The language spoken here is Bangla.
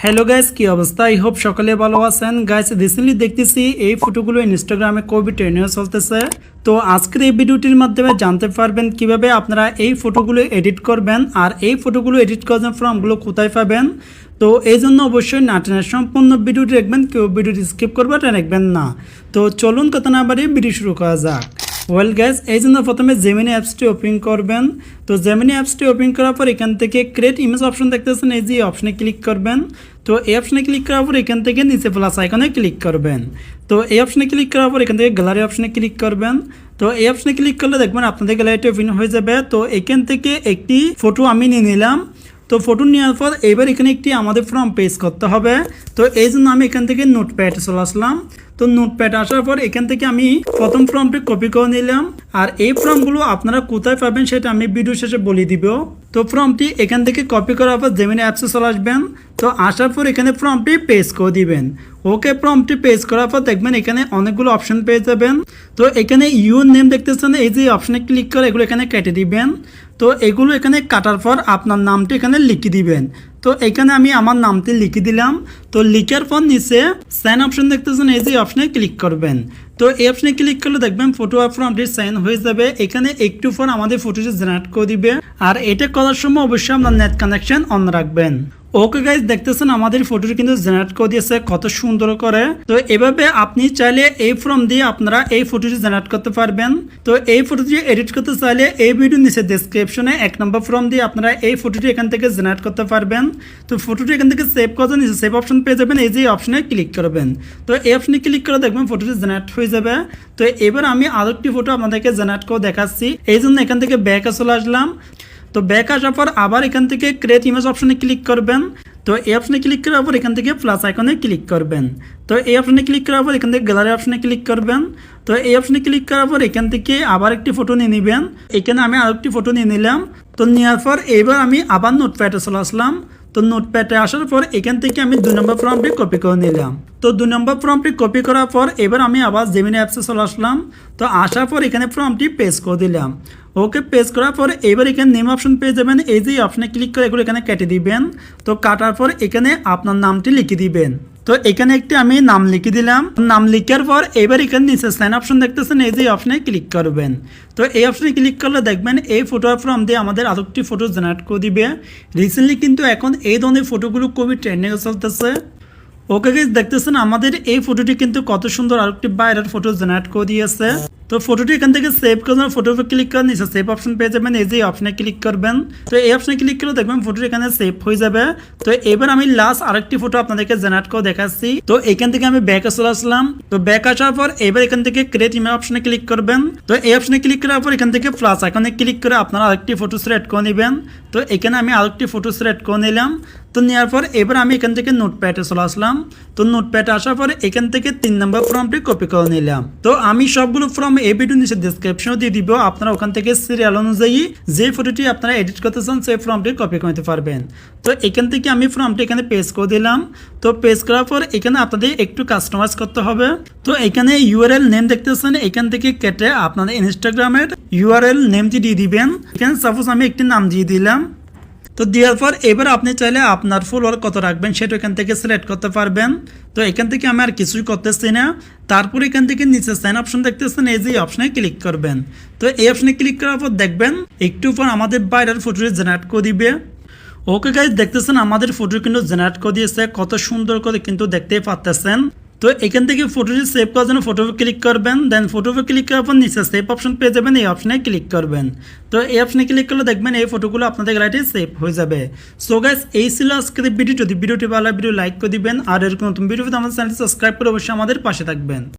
হ্যালো গাইস, কি অবস্থা? আই হোপ সকলে ভালো আছেন। গাইস, রিসেন্টলি দেখতেছি এই ফটোগুলো ইনস্টাগ্রামে খুবই ট্রেন্ডিং চলতেছে। তো আজকের এই ভিডিওটির মাধ্যমে জানতে পারবেন কিভাবে আপনারা এই ফটোগুলো এডিট করবেন আর এই ফটোগুলো এডিট করার ফর্মগুলো কোথায় পাবেন। তো এই জন্য অবশ্যই নাটনের সম্পূর্ণ ভিডিওটি দেখবেন, কেউ ভিডিওটি স্কিপ করবেন রাখবেন না। তো চলুন কথা না বাড়িয়ে ভিডিও শুরু করা যাক। ওয়েল গাইস, এই জন্য প্রথমে জেমিনি অ্যাপসটি ওপেন করবেন। তো জেমিনি অ্যাপসটি ওপেন করার পর এখান থেকে ক্রিয়েট ইমেজ অপশন দেখতেছেন, এই যে অপশনে ক্লিক করবেন। তো এই অপশনে ক্লিক করার পর এখান থেকে নিচে প্লাস আইকনে ক্লিক করবেন। তো এই অপশনে ক্লিক করার পর এখান থেকে গ্যালারি অপশনে ক্লিক করবেন। তো এই অপশনে ক্লিক করলে দেখবেন আপনাদের গ্যালারিটা ওপেন হয়ে যাবে। তো এখান থেকে একটি ফটো আমি নিয়ে নিলাম। তো ফটো নেওয়ার পর এবার এখানে একটি আমাদের ফর্ম পেস্ট করতে হবে। তো এই জন্য আমি এখান থেকে নোটপ্যাডে চলে আসলাম। তো নোটপ্যাড আসার পর এখান থেকে আমি প্রথম ফর্মটি কপি করে নিলাম। আর এই ফর্মগুলো আপনারা কোথায় পাবেন সেটা আমি ভিডিও শেষে বলে দিব। তো ফর্মটি এখান থেকে কপি করার পর জেমিনি অ্যাপসে চলে আসবেন। তো আসার পর এখানে ফর্মটি পেস্ট করে দিবেন। ওকে, ফর্মটি পেস্ট করার পর দেখবেন এখানে অনেকগুলো অপশন পেয়ে যাবেন। তো এখানে ইউর নেম দেখতেছেন, এই যে অপশনে ক্লিক করে এগুলো এখানে কেটে দিবেন। তো এগুলো এখানে কাটার পর আপনার নামটি এখানে লিখে দিবেন। তো এখানে আমি আমার নামটি লিখে দিলাম। তো লিখার পর নিচে সাইন অপশন দেখতেছেন, এই যে অপশনে ক্লিক করবেন। তো এই অপশনে ক্লিক করলে দেখবেন ফটো আর ফর্মটি সাইন হয়ে যাবে। এখানে একটু পর আমাদের ফটোটি জেনারেট করে দিবে। আর এটা করার সময় অবশ্যই আপনার নেট কানেকশন অন রাখবেন। ওকে গাইজ, দেখতেছেন আমাদের ফটোটি কিন্তু জেনারেট করে দিয়েছে কত সুন্দর করে। তো এভাবে আপনি চাইলে এই ফর্ম দিয়ে আপনারা এই ফটোটি জেনারেট করতে পারবেন। তো এই ফটোটি এডিট করতে চাইলে এই ভিডিও নিচে ডেসক্রিপশনে 1 নম্বর ফর্ম দিয়ে আপনারা এই ফটোটি এখান থেকে জেনারেট করতে পারবেন। তো ফটোটি এখান থেকে সেভ করতে নিচে সেভ অপশন পেয়ে যাবেন, এই যে অপশনে ক্লিক করবেন। তো এই অপশনে ক্লিক করে দেখবেন ফটোটি জেনারেট হয়ে যাবে। তো এবার আমি আরেকটি ফটো আপনাদেরকে জেনারেট করে দেখাচ্ছি। এই জন্য এখান থেকে ব্যাকে চলে আসলাম। তো ব্যাক আসার পর আবার এখান থেকে ক্রিয়েট ইমেজ অপশনে ক্লিক করবেন। তো এই অপশনে ক্লিক করার পর এখান থেকে প্লাস আইকনে ক্লিক করবেন। তো এই অপশনে ক্লিক করার পর এখান থেকে গ্যালারি অপশনে ক্লিক করবেন। তো এই অপশনে ক্লিক করার পর এখান থেকে আবার একটি ফটো নিয়ে নেবেন। এখানে আমি আরেকটি ফটো নিয়ে নিলাম। তো নেওয়ার পর এবার আমি আবার নোটপ্যাডে চলে আসলাম। তো নোটপ্যাডে আসার পর এখান থেকে আমি 2 নম্বর ফর্মটি কপি করে নিলাম। তো 2 নম্বর ফর্মটি কপি করার পর এবার আমি আবার জেমিনি অ্যাপসে চলে আসলাম। তো আসার পর এখানে ফর্মটি পেস্ট করে দিলাম। ওকে, পেস্ট করার পর এবার এখানে নেম অপশন পেয়ে যাবেন, এই যে অপশনে ক্লিক করে এগুলো এখানে কেটে দিবেন। তো কাটার পর এখানে আপনার নামটি লিখে দিবেন। তো এখানে একটি আমি নাম লিখে দিলাম। নাম লিখার পর এবার এখানে নিচে সাইন অপশন দেখতেছেন, এই যে অপশনে ক্লিক করবেন। তো এই অপশনে ক্লিক করলে দেখবেন এই ফটো ফর্ম দিয়ে আমাদের আরেকটি ফটো জেনারেট করে দিবে। রিসেন্টলি কিন্তু এখন এই ধরনের ফটোগুলো খুবই ট্রেন্ডিং চলতেছে। ওকে গাইস, দেখতেছেন আমাদের এই ফটোটি কিন্তু কত সুন্দর আরেকটি বাইরের ফটো জেনারেট করে দিয়েছে। তো ফটোটি এখান থেকে সেভ করবেন, ফটো উপর ক্লিক করে নিচে সেভ অপশন পেয়ে যাবেন, এই যে অপশনে ক্লিক করবেন। তো এই অপশনে ক্লিক করলে দেখবেন ফটোটি এখানে সেভ হয়ে যাবে। তো এবার আমি লাস্ট আরেকটি ফটো আপনাদেরকে জেনারেট করে দেখাচ্ছি। তো এখান থেকে আমি ব্যাকে চলে আসলাম। তো ব্যাক আসার পর এবার এখান থেকে ক্রিয়েট ইমেজ অপশনে ক্লিক করবেন। তো এই অপশনে ক্লিক করার পর এখান থেকে প্লাস আইকনে ক্লিক করে আপনারা আরেকটি ফটো সিলেক্ট করে নেবেন। তো এখানে আমি আরেকটি ফটো সিলেক্ট করে নিলাম। তো নেওয়ার পর এবার আমি এখান থেকে নোটপ্যাডে চলে আসলাম। তো নোটপ্যাডে আসার পরে এখান থেকে 3 নম্বর ফর্মটি কপি করে নিলাম। তো আমি সবগুলো ফর্ম এই ভিডিও নিচে ডেসক্রিপশনে দিয়ে দিব, আপনারা ওখান থেকে সিরিয়াল অনুযায়ী যে ফটোটি আপনারা এডিট করতে চান সেই ফর্মটি কপি করতে পারবেন। তো এখান থেকে আমি ফর্মটি এখানে পেস্ট করে দিলাম। তো পেস্ট করার পর এখানে আপনাদের একটু কাস্টমাইজ করতে হবে। তো এখানে ইউআরএল নেম দেখতেছেন, এখান থেকে কেটে আপনাদের ইনস্টাগ্রামের ইউআরএল নেমটি দিয়ে দিবেন। এখানে সাপোজ আমি একটি নাম দিয়ে দিলাম। তো দেওয়ার পর এবার আপনি চাইলে আপনার ফলোয়ার কত রাখবেন সেটা এখান থেকে সিলেক্ট করতে পারবেন। তো এখান থেকে আমি আর কিছুই করতেছি না। তারপর এখান থেকে নিচে সাইন অপশন দেখতেছেন, এই যে অপশনে ক্লিক করবেন। তো এই অপশনে ক্লিক করার পর দেখবেন একটু পর আমাদের বাইরের ফটোটি জেনারেট করে দিবে। ওকে গাইজ, দেখতেছেন আমাদের ফটো কিন্তু জেনারেট করে দিয়েছে, কত সুন্দর করে কিন্তু দেখতেই পাচ্ছেন। তো এখান থেকে ফটোটি সেভ করার জন্য ফটো ক্লিক করবেন। দেন ফটো ক্লিক করার পর নিচে সেভ অপশন পেয়ে যাবেন, এই অপশনে ক্লিক করবেন। তো এই অপশনে ক্লিক করলে দেখবেন এই ফটোগুলো আপনাদের গ্যালারিতে সেভ হয়ে যাবে। সো গাইস, এই ছিল আজকের ভিডিও। যদি ভিডিওটি ভালো লাগে ভিডিও লাইক করে দিবেন আর এরকম নতুন ভিডিও আমাদের চ্যানেলটি সাবস্ক্রাইব করে অবশ্যই আমাদের পাশে থাকবেন।